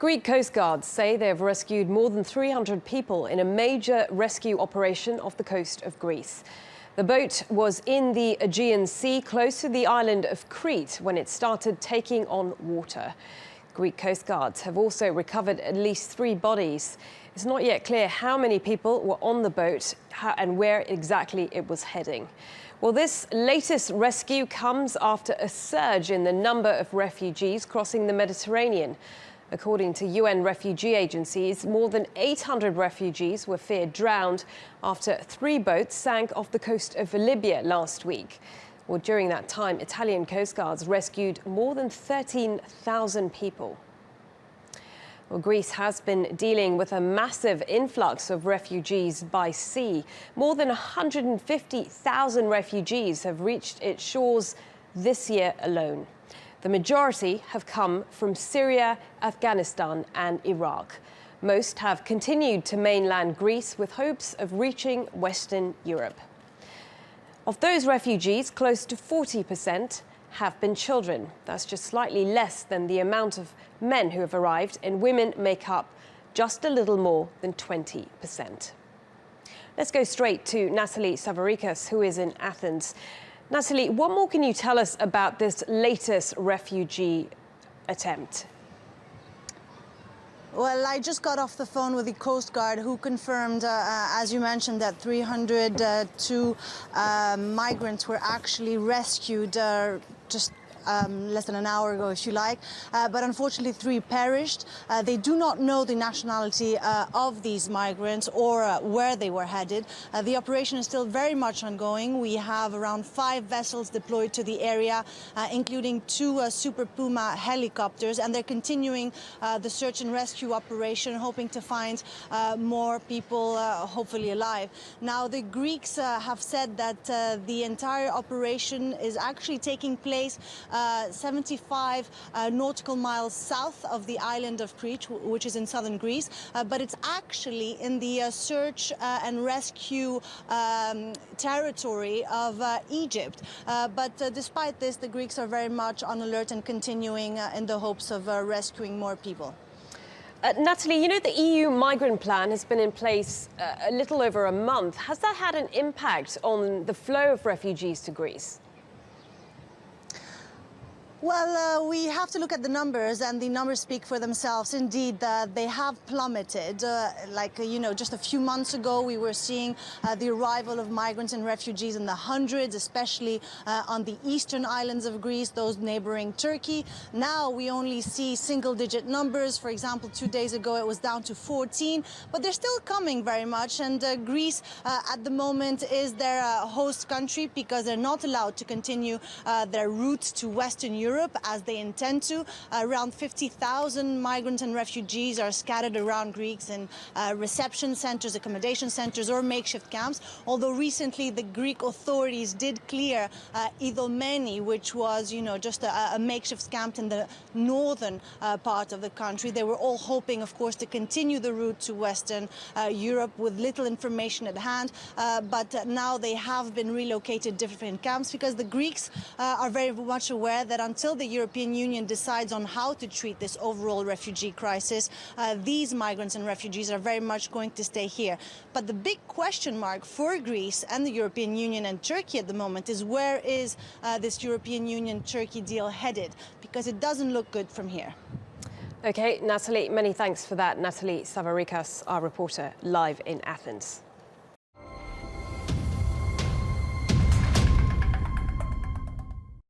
Greek Coast Guards say they have rescued more than 300 people in a major rescue operation off the coast of Greece. The boat was in the Aegean Sea close to the island of Crete when it started taking on water. Greek Coast Guards have also recovered at least 3 bodies. It's not yet clear how many people were on the boat and where exactly it was heading. Well, this latest rescue comes after a surge in the number of refugees crossing the Mediterranean. According to UN refugee agencies, more than 800 refugees were feared drowned after 3 boats sank off the coast of Libya last week. Well, during that time, Italian Coast Guards rescued more than 13,000 people. Well, Greece has been dealing with a massive influx of refugees by sea. More than 150,000 refugees have reached its shores this year alone. The majority have come from Syria, Afghanistan and Iraq. Most have continued to mainland Greece with hopes of reaching Western Europe. Of those refugees, close to 40% have been children. That's just slightly less than the amount of men who have arrived, and women make up just a little more than 20%. Let's go straight to Natalie Savaricas, who is in Athens. Natalie, what more can you tell us about this latest refugee attempt? Well, I just got off the phone with the Coast Guard, who confirmed, as you mentioned, that 302 migrants were actually rescued just less than an hour ago, if you like. But unfortunately, 3 perished. They do not know the nationality of these migrants or where they were headed. The operation is still very much ongoing. We have around 5 vessels deployed to the area, including 2 Super Puma helicopters, and they're continuing the search and rescue operation, hoping to find more people, hopefully alive. Now, the Greeks have said that the entire operation is actually taking place 75 nautical miles south of the island of Crete, which is in southern Greece, but it's actually in the search and rescue territory of Egypt. But despite this, the Greeks are very much on alert and continuing in the hopes of rescuing more people. Natalie, you know, the EU migrant plan has been in place a little over a month. Has that had an impact on the flow of refugees to Greece? Well, we have to look at the numbers, and the numbers speak for themselves. Indeed, they have plummeted. Just a few months ago, we were seeing the arrival of migrants and refugees in the hundreds, especially on the eastern islands of Greece, those neighboring Turkey. Now we only see single-digit numbers. For example, 2 days ago, it was down to 14, but they're still coming very much. And Greece, at the moment, is their host country because they're not allowed to continue their route to Western Europe as they intend to. Around 50,000 migrants and refugees are scattered around Greeks in reception centers, accommodation centers or makeshift camps, although recently the Greek authorities did clear Idomeni, which was, just a makeshift camp in the northern part of the country. They were all hoping, of course, to continue the route to Western Europe with little information at hand, but now they have been relocated to different camps because the Greeks are very much aware that until the European Union decides on how to treat this overall refugee crisis, these migrants and refugees are very much going to stay here. But the big question mark for Greece and the European Union and Turkey at the moment is, where is this European Union-Turkey deal headed? Because it doesn't look good from here. Okay, Natalie, many thanks for that. Natalie Savaricas, our reporter, live in Athens.